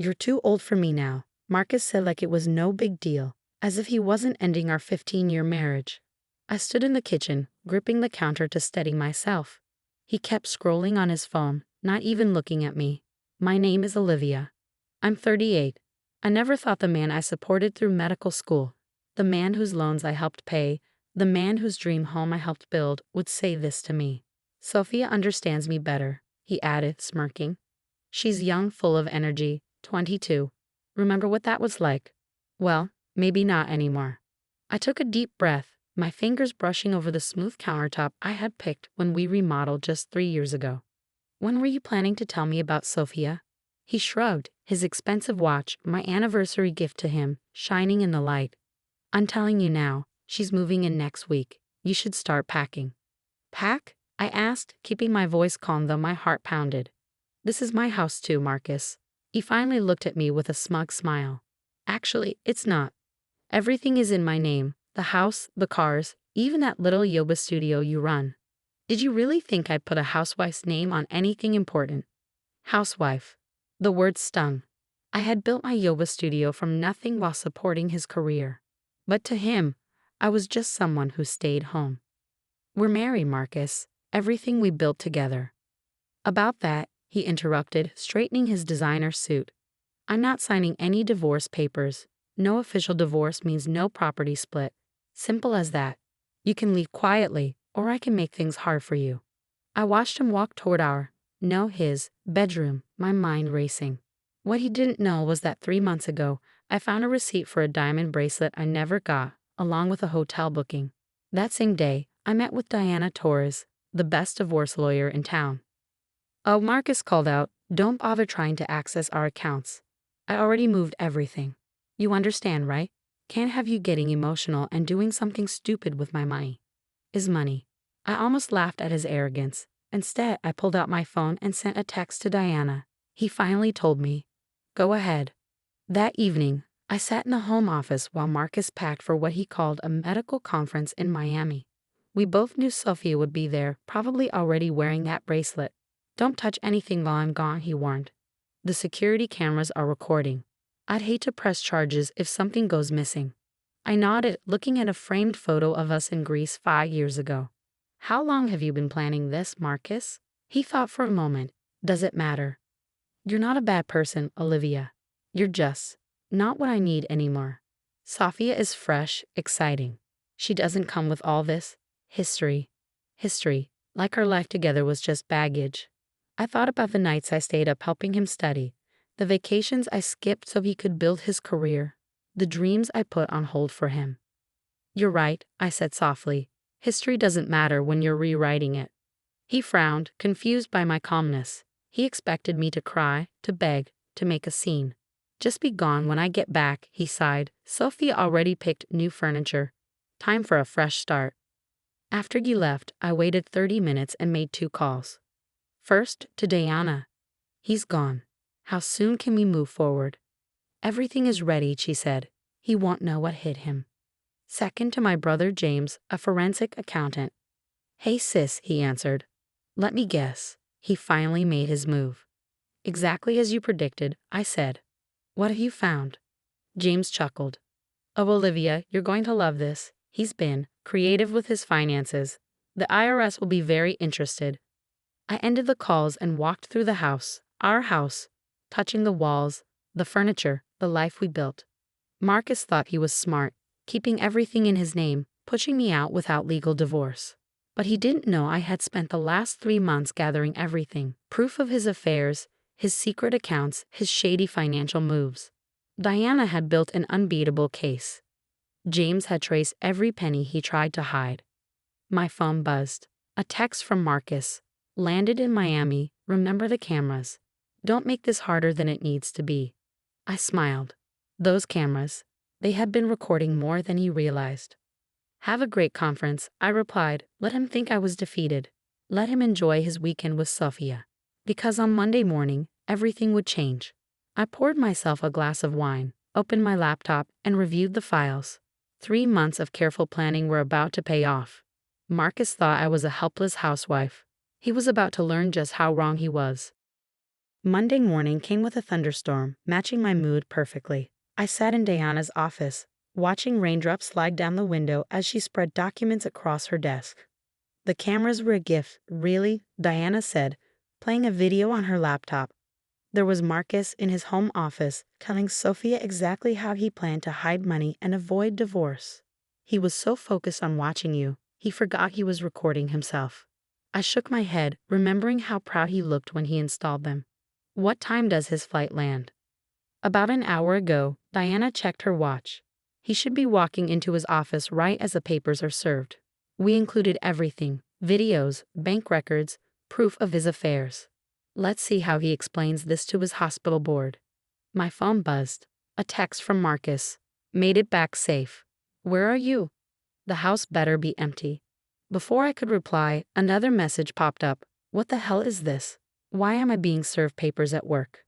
You're too old for me now, Marcus said like it was no big deal, as if he wasn't ending our 15-year marriage. I stood in the kitchen, gripping the counter to steady myself. He kept scrolling on his phone, not even looking at me. My name is Olivia. I'm 38. I never thought the man I supported through medical school, the man whose loans I helped pay, the man whose dream home I helped build, would say this to me. Sophia understands me better, he added, smirking. She's young, full of energy, 22. Remember what that was like? Well, maybe not anymore. I took a deep breath, my fingers brushing over the smooth countertop I had picked when we remodeled just 3 years ago. When were you planning to tell me about Sophia? He shrugged, his expensive watch, my anniversary gift to him, shining in the light. I'm telling you now, she's moving in next week. You should start packing. Pack? I asked, keeping my voice calm though my heart pounded. This is my house too, Marcus. He finally looked at me with a smug smile. Actually, it's not. Everything is in my name, the house, the cars, even that little yoga studio you run. Did you really think I'd put a housewife's name on anything important? Housewife. The word stung. I had built my yoga studio from nothing while supporting his career. But to him, I was just someone who stayed home. We're married, Marcus. Everything we built together. About that, he interrupted, straightening his designer suit. I'm not signing any divorce papers. No official divorce means no property split. Simple as that. You can leave quietly, or I can make things hard for you. I watched him walk toward his bedroom, my mind racing. What he didn't know was that 3 months ago, I found a receipt for a diamond bracelet I never got, along with a hotel booking. That same day, I met with Diana Torres, the best divorce lawyer in town. Oh, Marcus called out, don't bother trying to access our accounts. I already moved everything. You understand, right? Can't have you getting emotional and doing something stupid with my money. Is money. I almost laughed at his arrogance. Instead, I pulled out my phone and sent a text to Diana. He finally told me, go ahead. That evening, I sat in the home office while Marcus packed for what he called a medical conference in Miami. We both knew Sophia would be there, probably already wearing that bracelet. Don't touch anything while I'm gone, he warned. The security cameras are recording. I'd hate to press charges if something goes missing. I nodded, looking at a framed photo of us in Greece 5 years ago. How long have you been planning this, Marcus? He thought for a moment. Does it matter? You're not a bad person, Olivia. You're just not what I need anymore. Sophia is fresh, exciting. She doesn't come with all this history, like our life together was just baggage. I thought about the nights I stayed up helping him study, the vacations I skipped so he could build his career, the dreams I put on hold for him. You're right, I said softly. History doesn't matter when you're rewriting it. He frowned, confused by my calmness. He expected me to cry, to beg, to make a scene. Just be gone when I get back, he sighed. Sophia already picked new furniture. Time for a fresh start. After you left, I waited 30 minutes and made 2 calls. First, to Diana. He's gone. How soon can we move forward? Everything is ready, she said. He won't know what hit him. Second, to my brother James, a forensic accountant. Hey sis, he answered. Let me guess. He finally made his move. Exactly as you predicted, I said. What have you found? James chuckled. Oh, Olivia, you're going to love this. He's been creative with his finances. The IRS will be very interested. I ended the calls and walked through the house, our house, touching the walls, the furniture, the life we built. Marcus thought he was smart, keeping everything in his name, pushing me out without legal divorce. But he didn't know I had spent the last 3 months gathering everything, proof of his affairs, his secret accounts, his shady financial moves. Diana had built an unbeatable case. James had traced every penny he tried to hide. My phone buzzed. A text from Marcus. Landed in Miami, remember the cameras. Don't make this harder than it needs to be. I smiled. Those cameras, they had been recording more than he realized. Have a great conference, I replied. Let him think I was defeated. Let him enjoy his weekend with Sophia. Because on Monday morning, everything would change. I poured myself a glass of wine, opened my laptop, and reviewed the files. 3 months of careful planning were about to pay off. Marcus thought I was a helpless housewife. He was about to learn just how wrong he was. Monday morning came with a thunderstorm, matching my mood perfectly. I sat in Diana's office, watching raindrops slide down the window as she spread documents across her desk. The cameras were a gift, really, Diana said, playing a video on her laptop. There was Marcus in his home office, telling Sophia exactly how he planned to hide money and avoid divorce. He was so focused on watching you, he forgot he was recording himself. I shook my head, remembering how proud he looked when he installed them. What time does his flight land? About an hour ago, Diana checked her watch. He should be walking into his office right as the papers are served. We included everything: videos, bank records, proof of his affairs. Let's see how he explains this to his hospital board. My phone buzzed. A text from Marcus. Made it back safe. Where are you? The house better be empty. Before I could reply, another message popped up. What the hell is this? Why am I being served papers at work?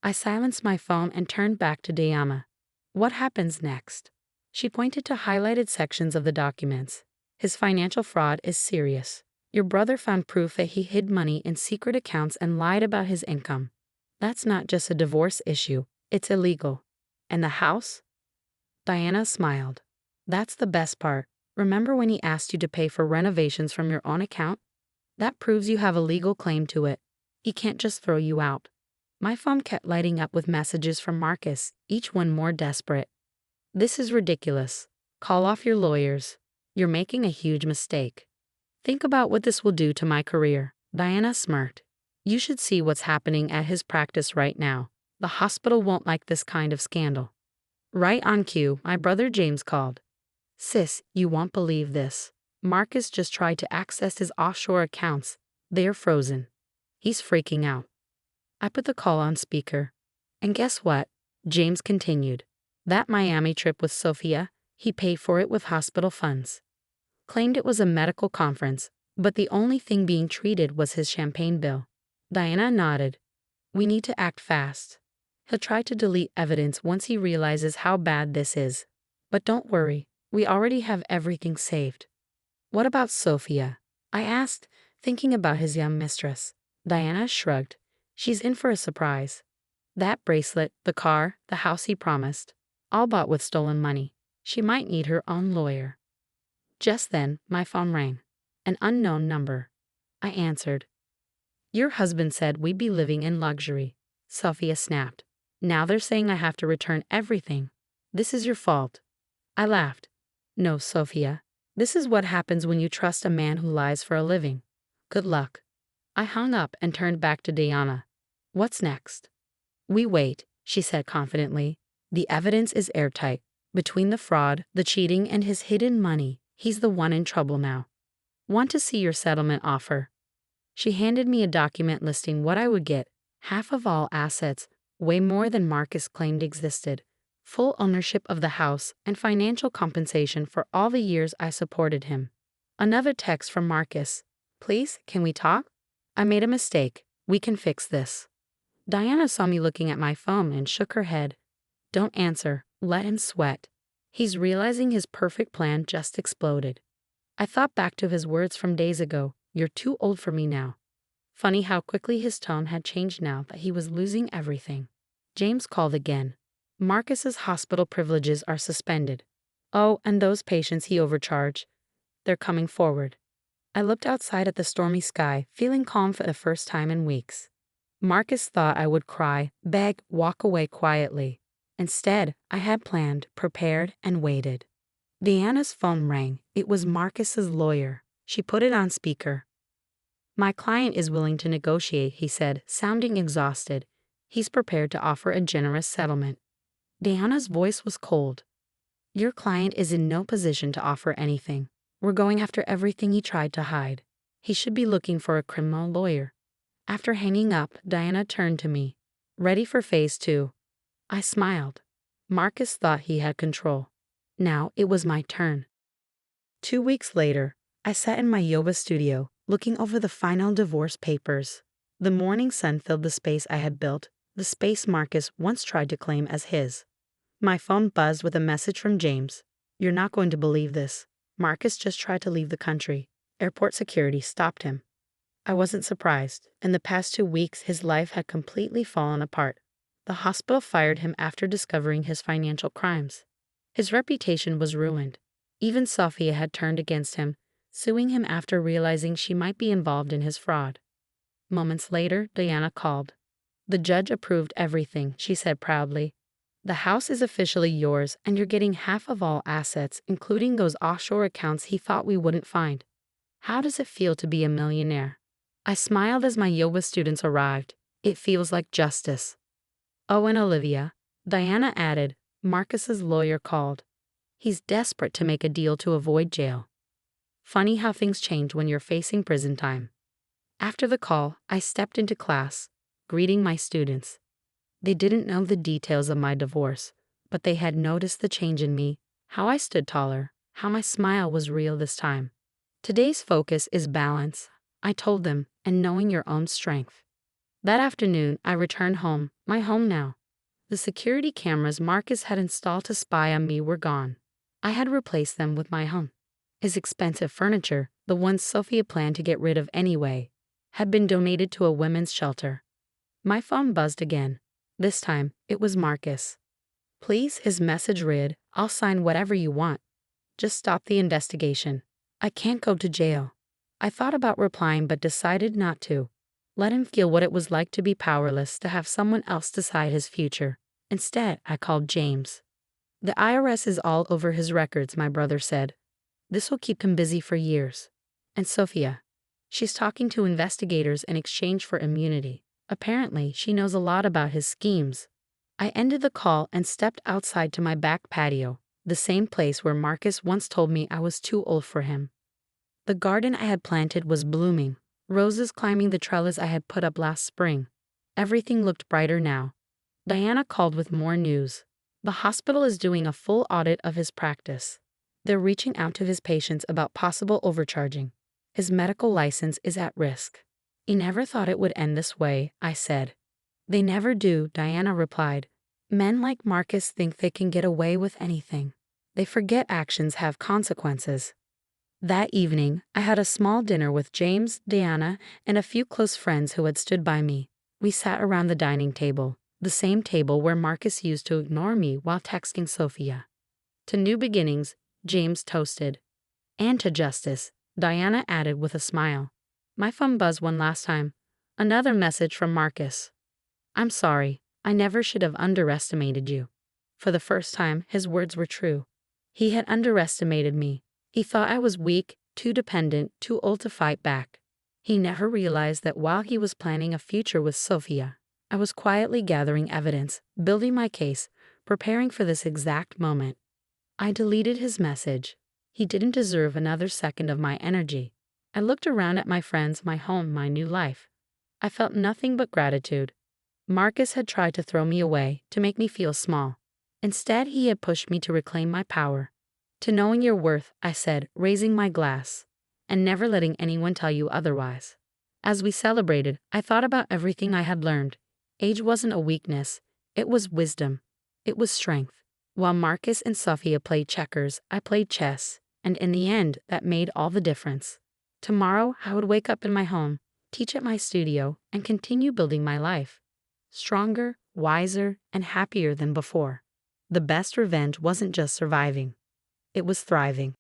I silenced my phone and turned back to Diana. What happens next? She pointed to highlighted sections of the documents. His financial fraud is serious. Your brother found proof that he hid money in secret accounts and lied about his income. That's not just a divorce issue, it's illegal. And the house? Diana smiled. That's the best part. Remember when he asked you to pay for renovations from your own account? That proves you have a legal claim to it. He can't just throw you out. My phone kept lighting up with messages from Marcus, each one more desperate. This is ridiculous. Call off your lawyers. You're making a huge mistake. Think about what this will do to my career. Diana smirked. You should see what's happening at his practice right now. The hospital won't like this kind of scandal. Right on cue, my brother James called. Sis, you won't believe this. Marcus just tried to access his offshore accounts. They're frozen. He's freaking out. I put the call on speaker. And guess what? James continued. That Miami trip with Sophia, he paid for it with hospital funds. Claimed it was a medical conference, but the only thing being treated was his champagne bill. Diana nodded. We need to act fast. He'll try to delete evidence once he realizes how bad this is. But don't worry, we already have everything saved. What about Sophia? I asked, thinking about his young mistress. Diana shrugged. She's in for a surprise. That bracelet, the car, the house he promised, all bought with stolen money. She might need her own lawyer. Just then, my phone rang. An unknown number. I answered. Your husband said we'd be living in luxury. Sophia snapped. Now they're saying I have to return everything. This is your fault. I laughed. No, Sophia. This is what happens when you trust a man who lies for a living. Good luck. I hung up and turned back to Diana. What's next? We wait, she said confidently. The evidence is airtight. Between the fraud, the cheating, and his hidden money, he's the one in trouble now. Want to see your settlement offer? She handed me a document listing what I would get: half of all assets, way more than Marcus claimed existed, full ownership of the house, and financial compensation for all the years I supported him. Another text from Marcus. Please, can we talk? I made a mistake. We can fix this. Diana saw me looking at my phone and shook her head. Don't answer. Let him sweat. He's realizing his perfect plan just exploded. I thought back to his words from days ago. You're too old for me now. Funny how quickly his tone had changed now that he was losing everything. James called again. Marcus's hospital privileges are suspended. Oh, and those patients he overcharged. They're coming forward. I looked outside at the stormy sky, feeling calm for the first time in weeks. Marcus thought I would cry, beg, walk away quietly. Instead, I had planned, prepared, and waited. Diana's phone rang. It was Marcus's lawyer. She put it on speaker. My client is willing to negotiate, he said, sounding exhausted. He's prepared to offer a generous settlement. Diana's voice was cold. Your client is in no position to offer anything. We're going after everything he tried to hide. He should be looking for a criminal lawyer. After hanging up, Diana turned to me. Ready for phase 2. I smiled. Marcus thought he had control. Now it was my turn. 2 weeks later, I sat in my yoga studio, looking over the final divorce papers. The morning sun filled the space I had built, the space Marcus once tried to claim as his. My phone buzzed with a message from James. You're not going to believe this. Marcus just tried to leave the country. Airport security stopped him. I wasn't surprised. In the past 2 weeks, his life had completely fallen apart. The hospital fired him after discovering his financial crimes. His reputation was ruined. Even Sophia had turned against him, suing him after realizing she might be involved in his fraud. Moments later, Diana called. The judge approved everything, she said proudly. The house is officially yours, and you're getting half of all assets, including those offshore accounts he thought we wouldn't find. How does it feel to be a millionaire? I smiled as my yoga students arrived. It feels like justice. Oh, and Olivia, Diana added, Marcus's lawyer called. He's desperate to make a deal to avoid jail. Funny how things change when you're facing prison time. After the call, I stepped into class, greeting my students. They didn't know the details of my divorce, but they had noticed the change in me, how I stood taller, how my smile was real this time. Today's focus is balance, I told them, and knowing your own strength. That afternoon, I returned home, my home now. The security cameras Marcus had installed to spy on me were gone. I had replaced them with my home. His expensive furniture, the ones Sophia planned to get rid of anyway, had been donated to a women's shelter. My phone buzzed again. This time, it was Marcus. Please, his message read, I'll sign whatever you want. Just stop the investigation. I can't go to jail. I thought about replying but decided not to. Let him feel what it was like to be powerless, to have someone else decide his future. Instead, I called James. The IRS is all over his records, my brother said. This will keep him busy for years. And Sophia. She's talking to investigators in exchange for immunity. Apparently, she knows a lot about his schemes. I ended the call and stepped outside to my back patio, the same place where Marcus once told me I was too old for him. The garden I had planted was blooming, roses climbing the trellis I had put up last spring. Everything looked brighter now. Diana called with more news. The hospital is doing a full audit of his practice. They're reaching out to his patients about possible overcharging. His medical license is at risk. He never thought it would end this way, I said. They never do, Diana replied. Men like Marcus think they can get away with anything. They forget actions have consequences. That evening, I had a small dinner with James, Diana, and a few close friends who had stood by me. We sat around the dining table, the same table where Marcus used to ignore me while texting Sophia. To new beginnings, James toasted. And to justice, Diana added with a smile. My phone buzzed one last time. Another message from Marcus. I'm sorry, I never should have underestimated you. For the first time, his words were true. He had underestimated me. He thought I was weak, too dependent, too old to fight back. He never realized that while he was planning a future with Sophia, I was quietly gathering evidence, building my case, preparing for this exact moment. I deleted his message. He didn't deserve another second of my energy. I looked around at my friends, my home, my new life. I felt nothing but gratitude. Marcus had tried to throw me away, to make me feel small. Instead, he had pushed me to reclaim my power. To knowing your worth, I said, raising my glass, and never letting anyone tell you otherwise. As we celebrated, I thought about everything I had learned. Age wasn't a weakness, it was wisdom. It was strength. While Marcus and Sophia played checkers, I played chess, and in the end, that made all the difference. Tomorrow, I would wake up in my home, teach at my studio, and continue building my life. Stronger, wiser, and happier than before. The best revenge wasn't just surviving. It was thriving.